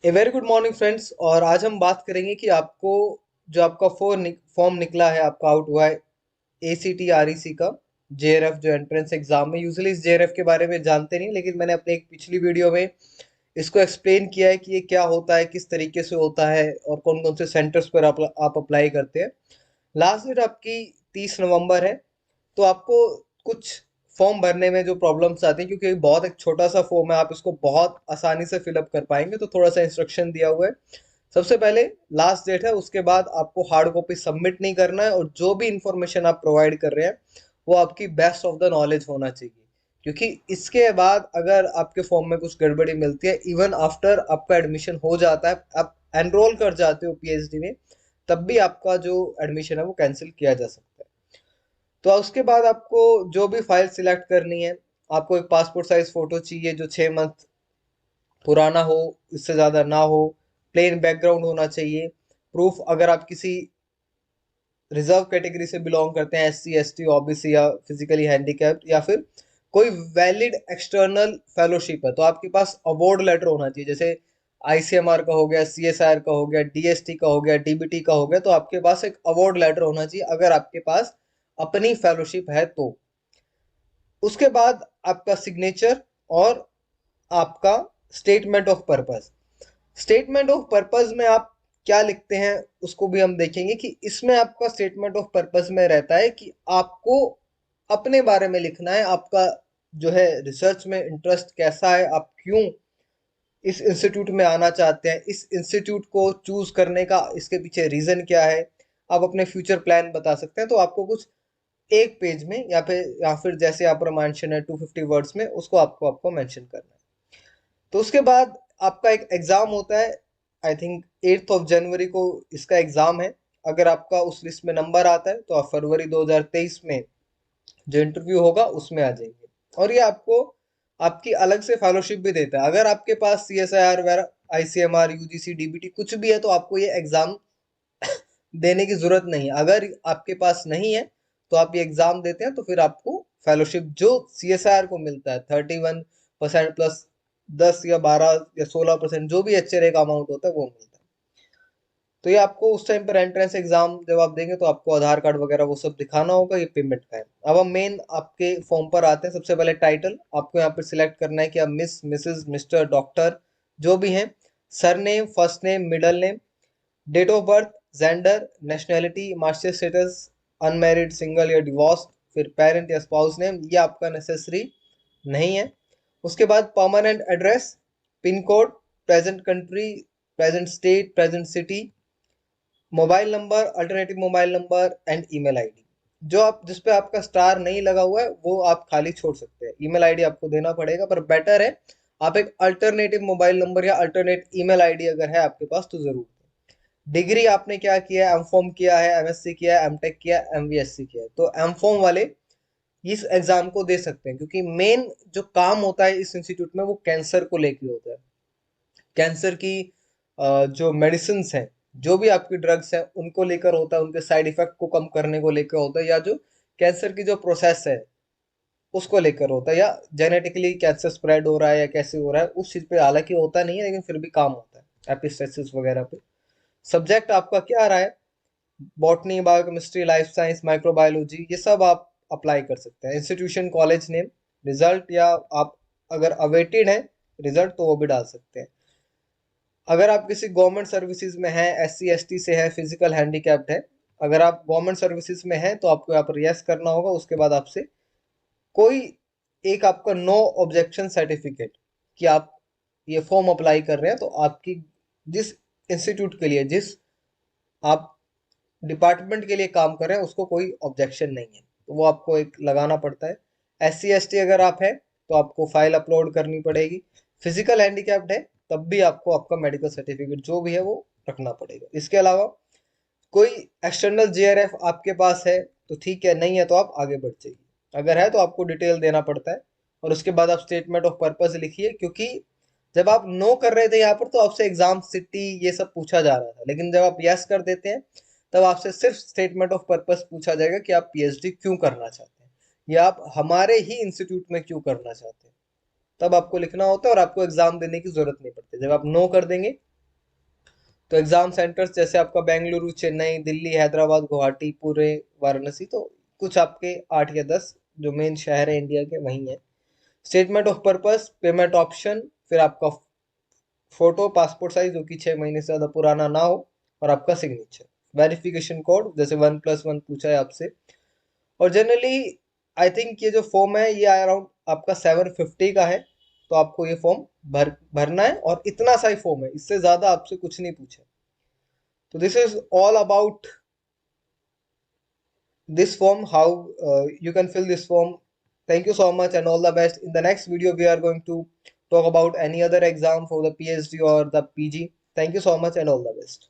A very good morning friends. और आज हम बात करेंगे कि आपको जो आपका फॉर्म निकला है, आपका आउट हुआ है ACT REC का, JRF जो एंट्रेंस एग्जाम में। यूजुअली इस JRF के बारे में जानते नहीं, लेकिन मैंने अपने एक पिछली वीडियो में इसको एक्सप्लेन किया है कि ये क्या होता है, किस तरीके से होता है और कौन कौन से सेंटर्स पर आप अप्लाई करते हैं। लास्ट डेट आपकी 30 नवंबर है। तो आपको कुछ फॉर्म भरने में जो प्रॉब्लम्स आती हैं, क्योंकि बहुत एक छोटा सा फॉर्म है, आप इसको बहुत आसानी से फिलअप कर पाएंगे, तो थोड़ा सा इंस्ट्रक्शन दिया हुआ है। सबसे पहले लास्ट डेट है, उसके बाद आपको हार्ड कॉपी सबमिट नहीं करना है, और जो भी इंफॉर्मेशन आप प्रोवाइड कर रहे हैं वो आपकी बेस्ट ऑफ द नॉलेज होना चाहिए। क्योंकि इसके बाद अगर आपके फॉर्म में कुछ गड़बड़ी मिलती है, इवन आफ्टर आपका एडमिशन हो जाता है, आप एनरोल कर जाते हो PhD में, तब भी आपका जो एडमिशन है वो कैंसिल किया जा सकता है। तो उसके बाद आपको जो भी फाइल सिलेक्ट करनी है, आपको एक पासपोर्ट साइज फोटो चाहिए जो 6 मंथ पुराना हो, इससे ज़्यादा ना हो। प्लेन बैकग्राउंड होना चाहिए। प्रूफ, अगर आप किसी रिजर्व कैटेगरी से बिलोंग करते हैं, SC ST OBC या फिजिकली हैंडीकैप्ड, या फिर कोई वैलिड एक्सटर्नल फेलोशिप है, तो आपके पास अवार्ड लेटर होना चाहिए। जैसे ICMR का हो गया, CSIR का हो गया, DST का हो गया, DBT का हो गया, तो आपके पास एक अवार्ड लेटर होना चाहिए अगर आपके पास अपनी फेलोशिप है तो। उसके बाद आपका सिग्नेचर और आपका statement of purpose. Statement of purpose में आप क्या लिखते हैं उसको भी हम देखेंगे, कि इसमें आपका स्टेटमेंट ऑफ पर्पस में रहता है कि आपको अपने बारे में लिखना है, आपका जो है रिसर्च में इंटरेस्ट कैसा है, आप क्यों इस इंस्टीट्यूट में आना चाहते हैं, इस इंस्टीट्यूट को चूज करने का इसके पीछे रीजन क्या है। आप अपने फ्यूचर प्लान बता सकते हैं, तो आपको कुछ एक पेज में या फिर जैसे आप मेंशन है 250 वर्ड्स में, उसको आपको आपको मेंशन करना है। तो उसके बाद आपका एक एग्जाम होता है। आई थिंक 8 जनवरी को इसका एग्जाम है। अगर आपका उस लिस्ट में नंबर आता है तो आप फरवरी 2023 में जो इंटरव्यू होगा उसमें आ जाएंगे। और ये आपको आपकी अलग से फेलोशिप भी देता है। अगर आपके पास CSIR वगैरह, ICMR, UGC, DBT कुछ भी है, तो आपको ये एग्जाम देने की जरूरत नहीं है। अगर आपके पास नहीं है तो आप ये एग्जाम देते हैं, तो फिर आपको फेलोशिप जो CSIR को मिलता है 31% प्लस 10 या 12 या 16% जो भी HRA का अमाउंट होता है वो मिलता है। तो ये आपको उस टाइम पर एंट्रेंस एग्जाम जब आप देंगे तो आपको आधार कार्ड वगैरह वो सब दिखाना होगा, ये पेमेंट का है। अब हम मेन आपके फॉर्म पर आते हैं। सबसे पहले टाइटल आपको यहाँ पर सिलेक्ट करना है कि आप मिस, मिसेस, मिस्टर, डॉक्टर जो भी हैं। Surname, first name, middle name, date of birth, gender, nationality, master status, unmarried, single या डिवोर्स, फिर पेरेंट या स्पाउस नेम, ये आपका नेसेसरी नहीं है। उसके बाद permanent address, pin code, present country, present state, present city, mobile number, alternative mobile number and email ID. जो आप जिस पे आपका स्टार नहीं लगा हुआ है वो आप खाली छोड़ सकते हैं। ईमेल आईडी आपको देना पड़ेगा, पर बेटर है आप एक अल्टरनेटिव मोबाइल नंबर या अल्टरनेट ईमेल आईडी अगर है आपके पास तो जरूर दें। डिग्री आपने क्या किया है, एमफॉर्म किया है, MSc किया है, एमटेक किया है, MVSc किया है, तो एमफॉर्म वाले इस एग्जाम को दे सकते हैं। क्योंकि मेन जो काम होता है इस इंस्टीट्यूट में वो कैंसर को लेके होता है। कैंसर की जो मेडिसिन हैं, जो भी आपकी ड्रग्स हैं उनको लेकर होता है, उनके साइड इफेक्ट को कम करने को लेकर होता है, या जो कैंसर की जो प्रोसेस है उसको लेकर होता है, या जेनेटिकली कैंसर स्प्रेड हो रहा है या कैसे हो रहा है उस चीज पे। हालांकि होता नहीं है लेकिन फिर भी काम होता है एपिस्टेसिस वगैरह पे। सब्जेक्ट आपका क्या रहा है, botany, biochemistry, life science, microbiology, ये सब आप अप्लाई कर सकते हैं। इंस्टीट्यूशन, कॉलेज नेम, रिजल्ट, या आप अगर अवेटेड है रिजल्ट तो वो भी डाल सकते हैं। अगर आप किसी गवर्नमेंट सर्विसेज में हैं, SC ST से है, फिजिकल हैंडीकैप्ड है, अगर आप गवर्नमेंट सर्विसेज में हैं तो आपको यहाँ पर यस करना होगा। उसके बाद आपसे कोई एक आपका नो ऑब्जेक्शन सर्टिफिकेट, कि आप ये फॉर्म अप्लाई कर रहे हैं तो आपकी जिस इंस्टीट्यूट के लिए, जिस आप डिपार्टमेंट के लिए काम कर रहे हैं उसको कोई ऑब्जेक्शन नहीं है, तो वो आपको एक लगाना पड़ता है। SC ST अगर आप है तो आपको फाइल अपलोड करनी पड़ेगी। फिजिकल हैंडीकैप्ड है तब भी आपको आपका मेडिकल सर्टिफिकेट जो भी है वो रखना पड़ेगा। इसके अलावा कोई एक्सटर्नल JRF आपके पास है तो ठीक है, नहीं है तो आप आगे बढ़ जाइए। अगर है तो आपको डिटेल देना पड़ता है। और उसके बाद आप स्टेटमेंट ऑफ पर्पस लिखिए, क्योंकि जब आप नो कर रहे थे यहाँ पर तो आपसे एग्जाम, सिटी, ये सब पूछा जा रहा था, लेकिन जब आप यस कर देते हैं तब आपसे सिर्फ स्टेटमेंट ऑफ पर्पस पूछा जाएगा कि आप PhD क्यों करना चाहते हैं, या आप हमारे ही इंस्टीट्यूट में क्यों करना चाहते हैं। तब आपको लिखना होता है और आपको एग्जाम देने की जरूरत नहीं पड़ती। जब आप नो कर देंगे तो एग्जाम सेंटर्स जैसे आपका बेंगलुरु, चेन्नई, दिल्ली, हैदराबाद, गुवाहाटी, पुणे, वाराणसी, तो कुछ आपके 8 या 10 जो मेन शहर है इंडिया के वही है। Statement of purpose, payment option, फिर आपका फोटो पासपोर्ट साइज जो कि 6 महीने से ज्यादा पुराना ना हो, और आपका सिग्नेचर। वेरिफिकेशन कोड जैसे 1+1 पूछा है आपसे। और जनरली आई थिंक ये जो फॉर्म है ये अराउंड आपका 750 का है। तो आपको ये फॉर्म भरना है, और इतना सा ही फॉर्म है, इससे ज्यादा आपसे कुछ नहीं पूछा। तो this is all about this form, how you can fill this form. Thank you so much and all the best. In the next video we are going to talk about any other exam for the PhD or the PG. Thank you so much and all the best.